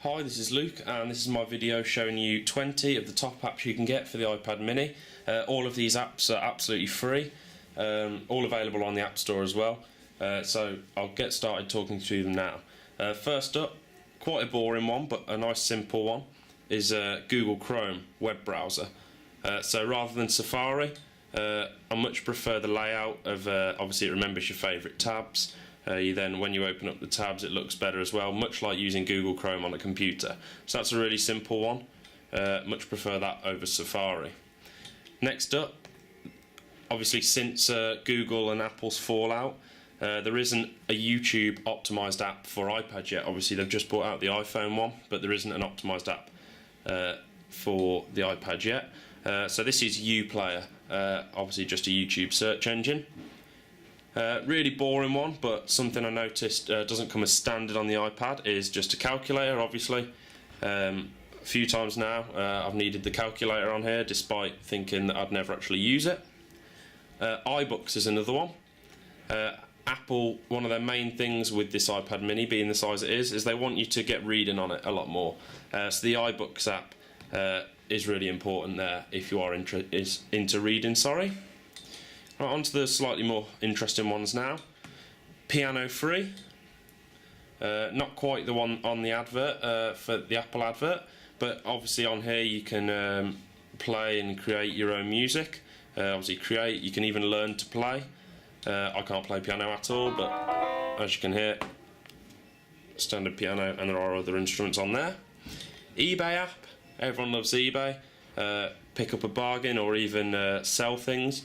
Hi, this is Luke and this is my video showing you 20 of the top apps you can get for the iPad mini. All of these apps are absolutely free, all available on the App Store as well, so I'll get started talking through them now. First up, quite a boring one but a nice simple one, is Google Chrome web browser. So rather than Safari, I much prefer the layout of, obviously it remembers your favourite tabs. When you open up the tabs, it looks better as well, much like using Google Chrome on a computer. So that's a really simple one. Much prefer that over Safari. Next up, obviously since Google and Apple's fallout, there isn't a YouTube optimised app for iPad yet. Obviously they've just brought out the iPhone one, but there isn't an optimised app for the iPad yet. So this is uPlayer, obviously just a YouTube search engine. Really boring one, but something I noticed doesn't come as standard on the iPad is just a calculator, obviously. A few times now I've needed the calculator on here despite thinking that I'd never actually use it. iBooks is another one. Apple, one of their main things with this iPad mini being the size it is they want you to get reading on it a lot more. So the iBooks app is really important there if you are into reading. Right, on to the slightly more interesting ones now. Piano Free. Not quite the one on the advert, for the Apple advert, but obviously on here you can play and create your own music. You can even learn to play. I can't play piano at all, but as you can hear, standard piano, and there are other instruments on there. eBay app. Everyone loves eBay. Pick up a bargain or even sell things.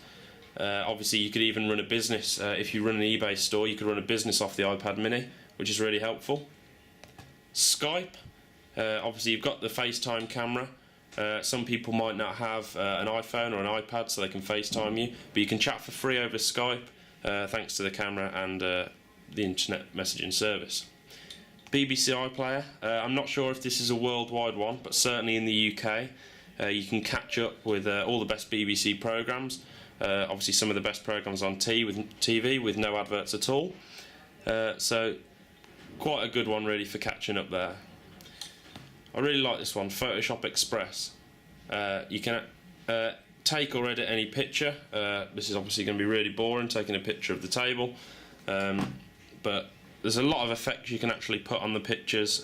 Obviously you could even run a business, if you run an eBay store you could run a business off the iPad mini, which is really helpful. Skype, obviously you've got the FaceTime camera. Some people might not have an iPhone or an iPad so they can FaceTime you, but you can chat for free over Skype thanks to the camera and the internet messaging service. BBC iPlayer, I'm not sure if this is a worldwide one, but certainly in the UK you can catch up with all the best BBC programmes. Obviously some of the best programmes on TV with no adverts at all. So quite a good one really for catching up there. I really like this one, Photoshop Express. You can take or edit any picture. This is obviously going to be really boring, taking a picture of the table. But there's a lot of effects you can actually put on the pictures,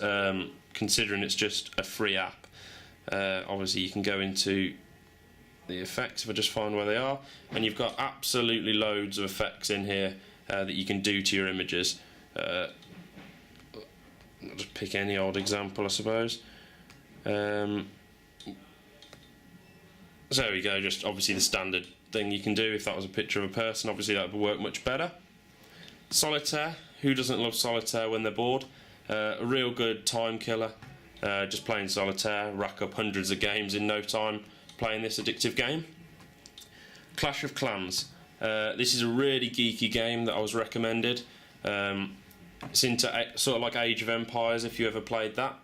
considering it's just a free app. Obviously you can go into the effects, if I just find where they are, and you've got absolutely loads of effects in here that you can do to your images. I'll just pick any old example, I suppose. So there we go, just obviously the standard thing you can do. If that was a picture of a person, obviously that would work much better. Solitaire, who doesn't love solitaire when they're bored? A real good time killer, just playing solitaire, rack up hundreds of games in no time playing this addictive game. Clash of Clans. This is a really geeky game that I was recommended. It's into sort of like Age of Empires, if you ever played that.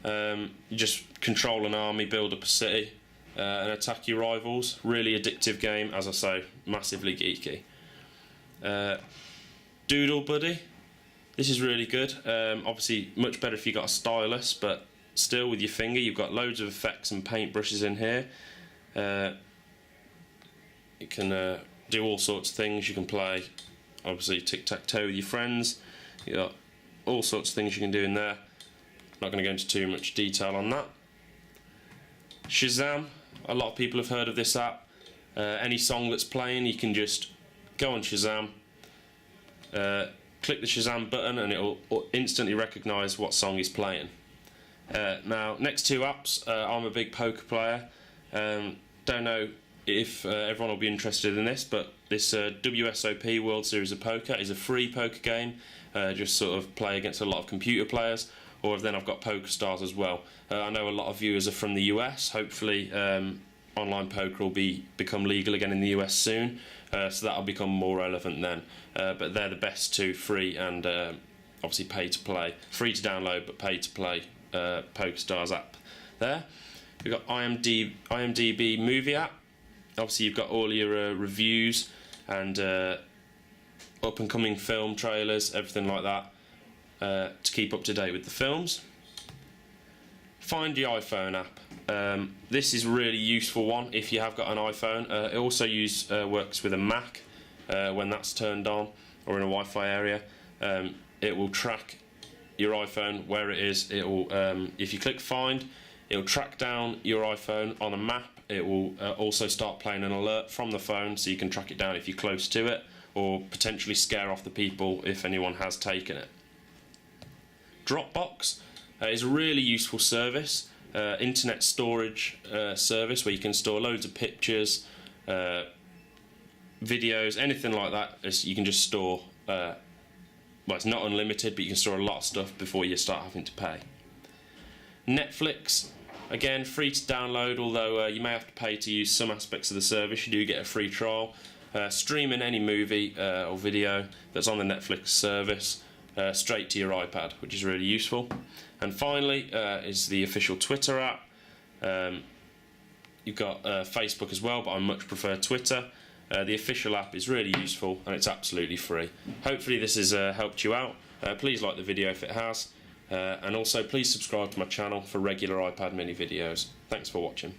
You just control an army, build up a city, and attack your rivals. Really addictive game, as I say, massively geeky. Doodle Buddy. This is really good. Obviously much better if you've got a stylus, but still with your finger you've got loads of effects and paintbrushes in here. You can do all sorts of things. You can play obviously tic-tac-toe with your friends. You've got all sorts of things you can do in there. Not going to go into too much detail on that. Shazam, a lot of people have heard of this app. Any song that's playing you can just go on Shazam, click the Shazam button and it will instantly recognise what song is playing. Now, next two apps, I'm a big poker player. Don't know if everyone will be interested in this, but this WSOP World Series of Poker is a free poker game. Just sort of play against a lot of computer players, or then I've got PokerStars as well. I know a lot of viewers are from the US. Hopefully online poker will become legal again in the US soon, so that'll become more relevant then. But they're the best two, free and obviously pay to play. Free to download but pay to play PokerStars app there. We've got IMDb movie app. Obviously you've got all your reviews and up and coming film trailers, everything like that, to keep up to date with the films. Find your iPhone app. This is a really useful one if you have got an iPhone. It also works with a Mac when that's turned on or in a Wi-Fi area. It will track your iPhone where it is. It will, if you click Find, it will track down your iPhone on a map. It will also start playing an alert from the phone, so you can track it down if you're close to it, or potentially scare off the people if anyone has taken it. Dropbox is a really useful service, internet storage service where you can store loads of pictures, videos, anything like that. You can just store, well, it's not unlimited, but you can store a lot of stuff before you start having to pay. Netflix, again, free to download, although you may have to pay to use some aspects of the service. You do get a free trial. Streaming any movie or video that's on the Netflix service straight to your iPad, which is really useful. And finally is the official Twitter app. You've got Facebook as well, but I much prefer Twitter. The official app is really useful and it's absolutely free. Hopefully this has helped you out. Please like the video if it has. And also please subscribe to my channel for regular iPad mini videos. Thanks for watching.